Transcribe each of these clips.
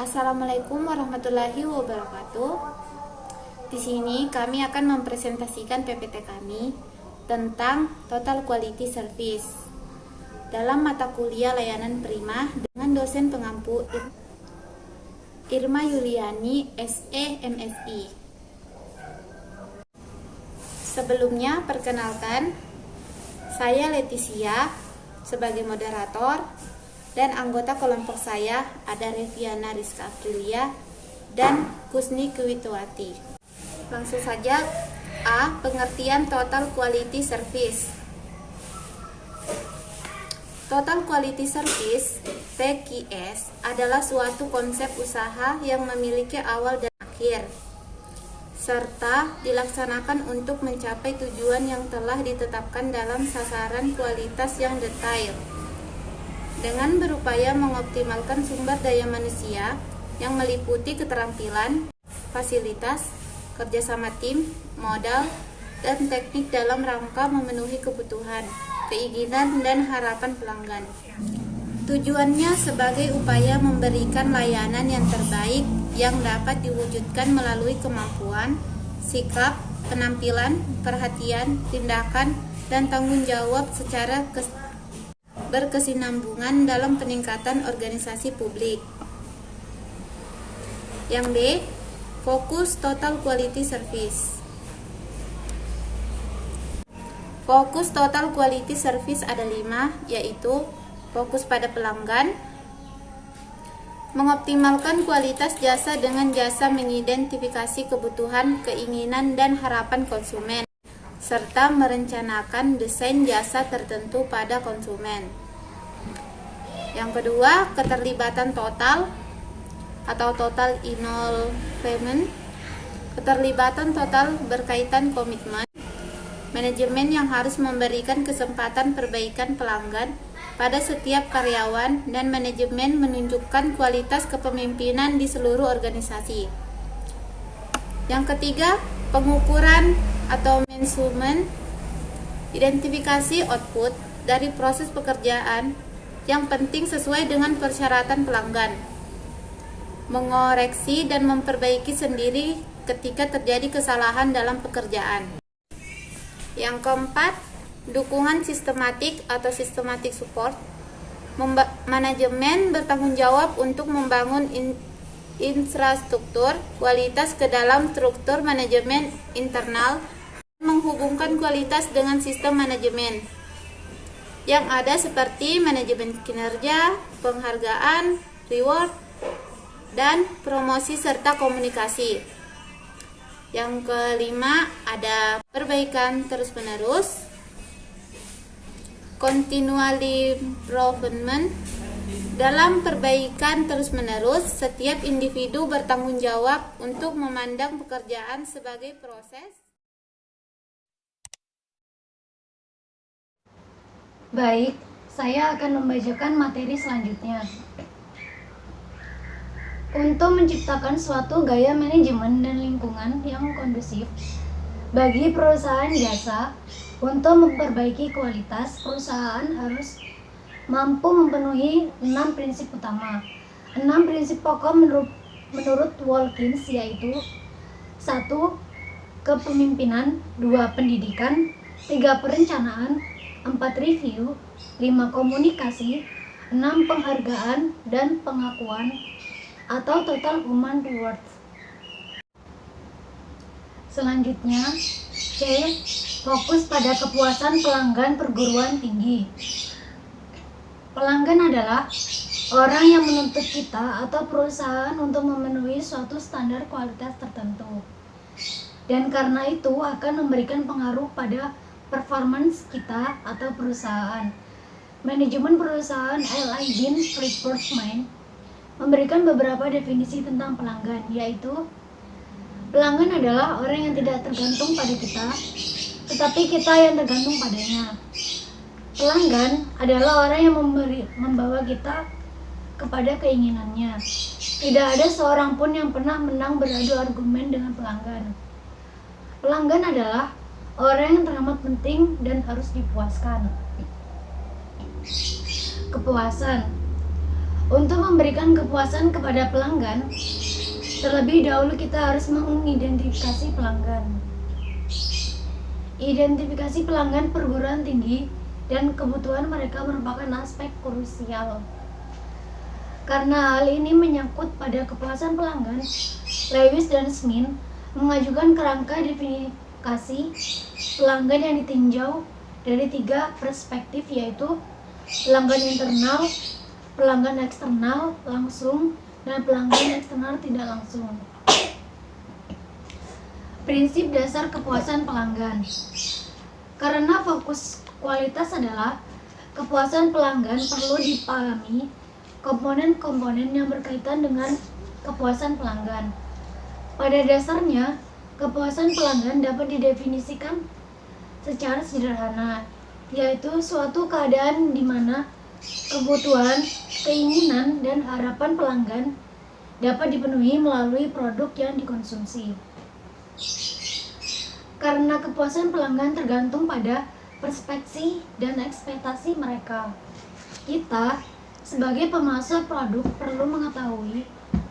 Assalamualaikum warahmatullahi wabarakatuh. Di sini kami akan mempresentasikan PPT kami tentang Total Quality Service dalam mata kuliah layanan prima dengan dosen pengampu Irma Yuliani, SE, MSI. Sebelumnya, perkenalkan, saya Leticia sebagai moderator, dan anggota kelompok saya ada Reviana Rizka Aprilia dan Kusni Kwitwati. Langsung saja, A. Pengertian Total Quality Service. Total Quality Service (TQS) adalah suatu konsep usaha yang memiliki awal dan akhir, serta dilaksanakan untuk mencapai tujuan yang telah ditetapkan dalam sasaran kualitas yang detail, dengan berupaya mengoptimalkan sumber daya manusia yang meliputi keterampilan, fasilitas, kerjasama tim, modal, dan teknik dalam rangka memenuhi kebutuhan, keinginan, dan harapan pelanggan. Tujuannya sebagai upaya memberikan layanan yang terbaik yang dapat diwujudkan melalui kemampuan, sikap, penampilan, perhatian, tindakan, dan tanggung jawab secara berkesinambungan dalam peningkatan organisasi publik. Yang B. Fokus Total Quality Service. Fokus Total Quality Service ada 5, yaitu fokus pada pelanggan, mengoptimalkan kualitas jasa dengan jasa mengidentifikasi kebutuhan, keinginan, dan harapan konsumen, serta merencanakan desain jasa tertentu pada konsumen. Yang kedua, keterlibatan total atau total involvement. Keterlibatan total berkaitan komitmen, manajemen yang harus memberikan kesempatan perbaikan pelanggan pada setiap karyawan, dan manajemen menunjukkan kualitas kepemimpinan di seluruh organisasi. Yang ketiga, pengukuran atau measurement, identifikasi output dari proses pekerjaan yang penting sesuai dengan persyaratan pelanggan, mengoreksi dan memperbaiki sendiri ketika terjadi kesalahan dalam pekerjaan. Yang keempat, dukungan sistematik atau systematic support. Manajemen bertanggung jawab untuk membangun infrastruktur kualitas ke dalam struktur manajemen internal, menghubungkan kualitas dengan sistem manajemen yang ada seperti manajemen kinerja, penghargaan, reward, dan promosi serta komunikasi. Yang kelima, ada perbaikan terus-menerus, continually improvement. Dalam perbaikan terus-menerus, setiap individu bertanggung jawab untuk memandang pekerjaan sebagai proses. Baik, saya akan membacakan materi selanjutnya. Untuk menciptakan suatu gaya manajemen dan lingkungan yang kondusif bagi perusahaan jasa, untuk memperbaiki kualitas, perusahaan harus mampu memenuhi 6 prinsip utama. 6 prinsip pokok menurut Watkins, yaitu 1. Kepemimpinan, 2. Pendidikan, 3. Perencanaan, 4. Review, 5. Komunikasi, 6. Penghargaan dan pengakuan atau total human rewards. Selanjutnya, C. Fokus pada kepuasan pelanggan perguruan tinggi. Pelanggan adalah orang yang menuntut kita atau perusahaan untuk memenuhi suatu standar kualitas tertentu, dan karena itu akan memberikan pengaruh pada performance kita atau perusahaan. Manajemen perusahaan L.I. Bean Reinforcement memberikan beberapa definisi tentang pelanggan, yaitu pelanggan adalah orang yang tidak tergantung pada kita, tetapi kita yang tergantung padanya. Pelanggan adalah orang yang membawa kita kepada keinginannya. Tidak ada seorang pun yang pernah menang beradu argumen dengan pelanggan. Pelanggan adalah orang yang teramat penting dan harus dipuaskan. Kepuasan. Untuk memberikan kepuasan kepada pelanggan, terlebih dahulu kita harus mengidentifikasi pelanggan. Identifikasi pelanggan perguruan tinggi dan kebutuhan mereka merupakan aspek krusial. Karena hal ini menyangkut pada kepuasan pelanggan, Lewis dan Smith mengajukan kerangka definisi pelanggan yang ditinjau dari 3 perspektif, yaitu pelanggan internal, pelanggan eksternal langsung, dan pelanggan eksternal tidak langsung. Prinsip dasar kepuasan pelanggan. Karena fokus kualitas adalah kepuasan pelanggan, perlu dipahami komponen-komponen yang berkaitan dengan kepuasan pelanggan. Pada dasarnya, kepuasan pelanggan dapat didefinisikan secara sederhana, yaitu suatu keadaan di mana kebutuhan, keinginan, dan harapan pelanggan dapat dipenuhi melalui produk yang dikonsumsi. Karena kepuasan pelanggan tergantung pada perspektif dan ekspektasi mereka, kita sebagai pemasok produk perlu mengetahui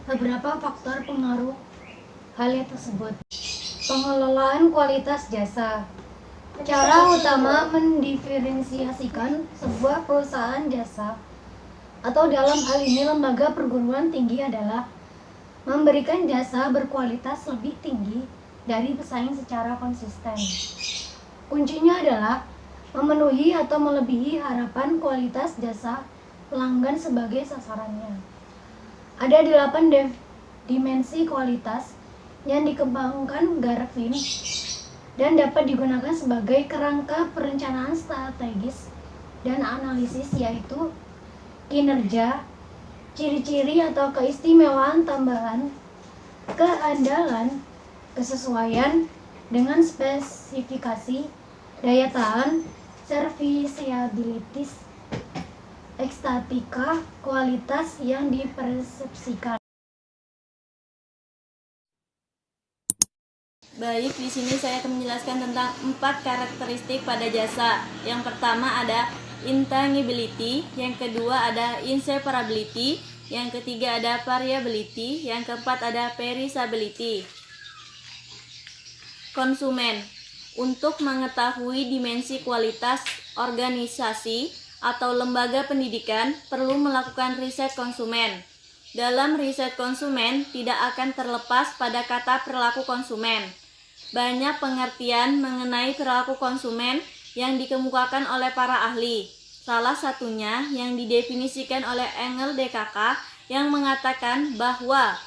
beberapa faktor pengaruh hal tersebut. Pengelolaan kualitas jasa. Cara utama mendiferensiasikan sebuah perusahaan jasa, atau dalam hal ini lembaga perguruan tinggi, adalah memberikan jasa berkualitas lebih tinggi dari pesaing secara konsisten. Kuncinya adalah memenuhi atau melebihi harapan kualitas jasa pelanggan sebagai sasarannya. Ada 8 dimensi kualitas yang dikembangkan Garvin dan dapat digunakan sebagai kerangka perencanaan strategis dan analisis, yaitu kinerja, ciri-ciri atau keistimewaan tambahan, keandalan, kesesuaian dengan spesifikasi, daya tahan, serviceability, estetika, kualitas yang dipersepsikan. Baik, di sini saya akan menjelaskan tentang 4 karakteristik pada jasa. Yang pertama ada intangibility, yang kedua ada inseparability, yang ketiga ada variability, yang keempat ada perishability. Konsumen. Untuk mengetahui dimensi kualitas organisasi atau lembaga pendidikan perlu melakukan riset konsumen. Dalam riset konsumen tidak akan terlepas pada kata perilaku konsumen. Banyak pengertian mengenai perilaku konsumen yang dikemukakan oleh para ahli. Salah satunya yang didefinisikan oleh Engel DKK yang mengatakan bahwa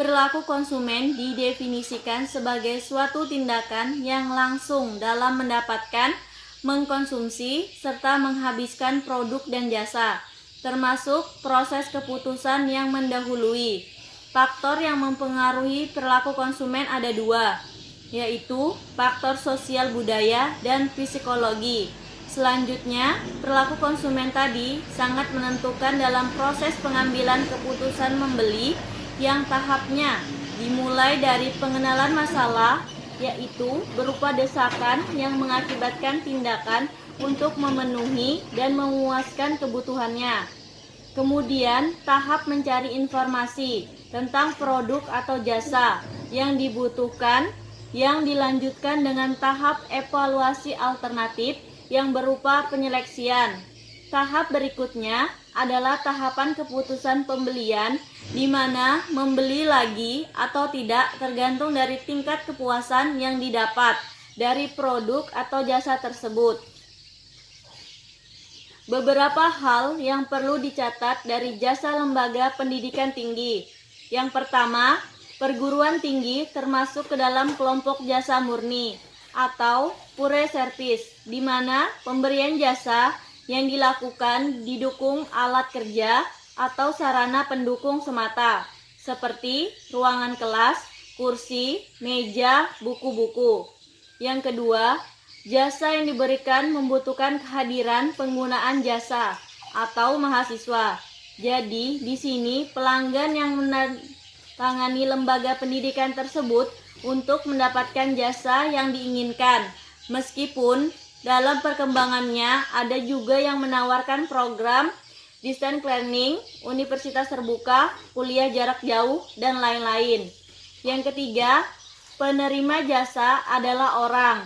perilaku konsumen didefinisikan sebagai suatu tindakan yang langsung dalam mendapatkan, mengkonsumsi, serta menghabiskan produk dan jasa, termasuk proses keputusan yang mendahului. Faktor yang mempengaruhi perilaku konsumen ada 2, yaitu faktor sosial budaya dan psikologi. Selanjutnya, perilaku konsumen tadi sangat menentukan dalam proses pengambilan keputusan membeli yang tahapnya dimulai dari pengenalan masalah, yaitu berupa desakan yang mengakibatkan tindakan untuk memenuhi dan memuaskan kebutuhannya. Kemudian, tahap mencari informasi tentang produk atau jasa yang dibutuhkan, yang dilanjutkan dengan tahap evaluasi alternatif yang berupa penyeleksian. Tahap berikutnya adalah tahapan keputusan pembelian, di mana membeli lagi atau tidak tergantung dari tingkat kepuasan yang didapat dari produk atau jasa tersebut. Beberapa hal yang perlu dicatat dari jasa lembaga pendidikan tinggi. Yang pertama, perguruan tinggi termasuk ke dalam kelompok jasa murni atau pure service, di mana pemberian jasa yang dilakukan didukung alat kerja atau sarana pendukung semata, seperti ruangan kelas, kursi, meja, buku-buku. Yang kedua, jasa yang diberikan membutuhkan kehadiran penggunaan jasa atau mahasiswa. Jadi, di sini pelanggan yang menangani lembaga pendidikan tersebut untuk mendapatkan jasa yang diinginkan. Meskipun dalam perkembangannya ada juga yang menawarkan program distance learning, universitas terbuka, kuliah jarak jauh, dan lain-lain. Yang ketiga, penerima jasa adalah orang.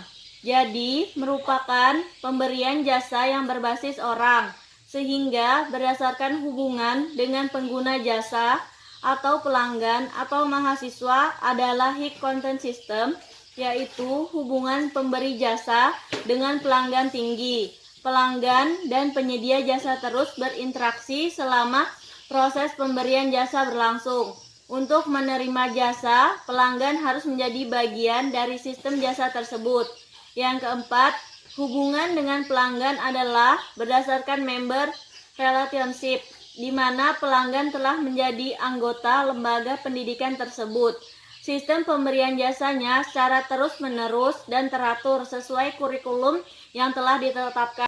Jadi, merupakan pemberian jasa yang berbasis orang, sehingga berdasarkan hubungan dengan pengguna jasa atau pelanggan atau mahasiswa adalah high content system, yaitu hubungan pemberi jasa dengan pelanggan tinggi. Pelanggan dan penyedia jasa terus berinteraksi selama proses pemberian jasa berlangsung. Untuk menerima jasa, pelanggan harus menjadi bagian dari sistem jasa tersebut. Yang keempat, hubungan dengan pelanggan adalah berdasarkan member relationship, di mana pelanggan telah menjadi anggota lembaga pendidikan tersebut. Sistem pemberian jasanya secara terus-menerus dan teratur sesuai kurikulum yang telah ditetapkan.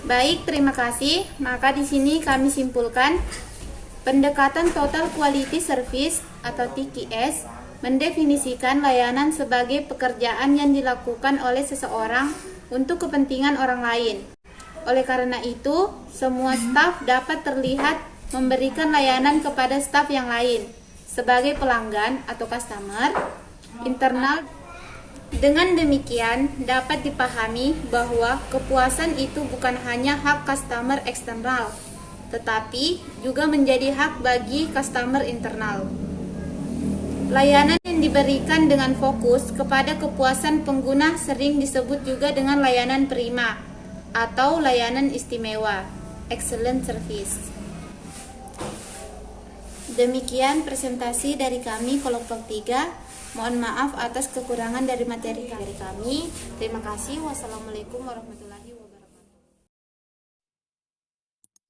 Baik, terima kasih. Maka di sini kami simpulkan, pendekatan Total Quality Service atau TQS mendefinisikan layanan sebagai pekerjaan yang dilakukan oleh seseorang untuk kepentingan orang lain. Oleh karena itu, semua staf dapat terlihat memberikan layanan kepada staf yang lain sebagai pelanggan atau customer internal. Dengan demikian, dapat dipahami bahwa kepuasan itu bukan hanya hak customer eksternal, tetapi juga menjadi hak bagi customer internal. Layanan yang diberikan dengan fokus kepada kepuasan pengguna sering disebut juga dengan layanan prima atau layanan istimewa, excellent service. Demikian presentasi dari kami kelompok 3. Mohon maaf atas kekurangan dari materi kami. Terima kasih. Wassalamualaikum warahmatullahi wabarakatuh.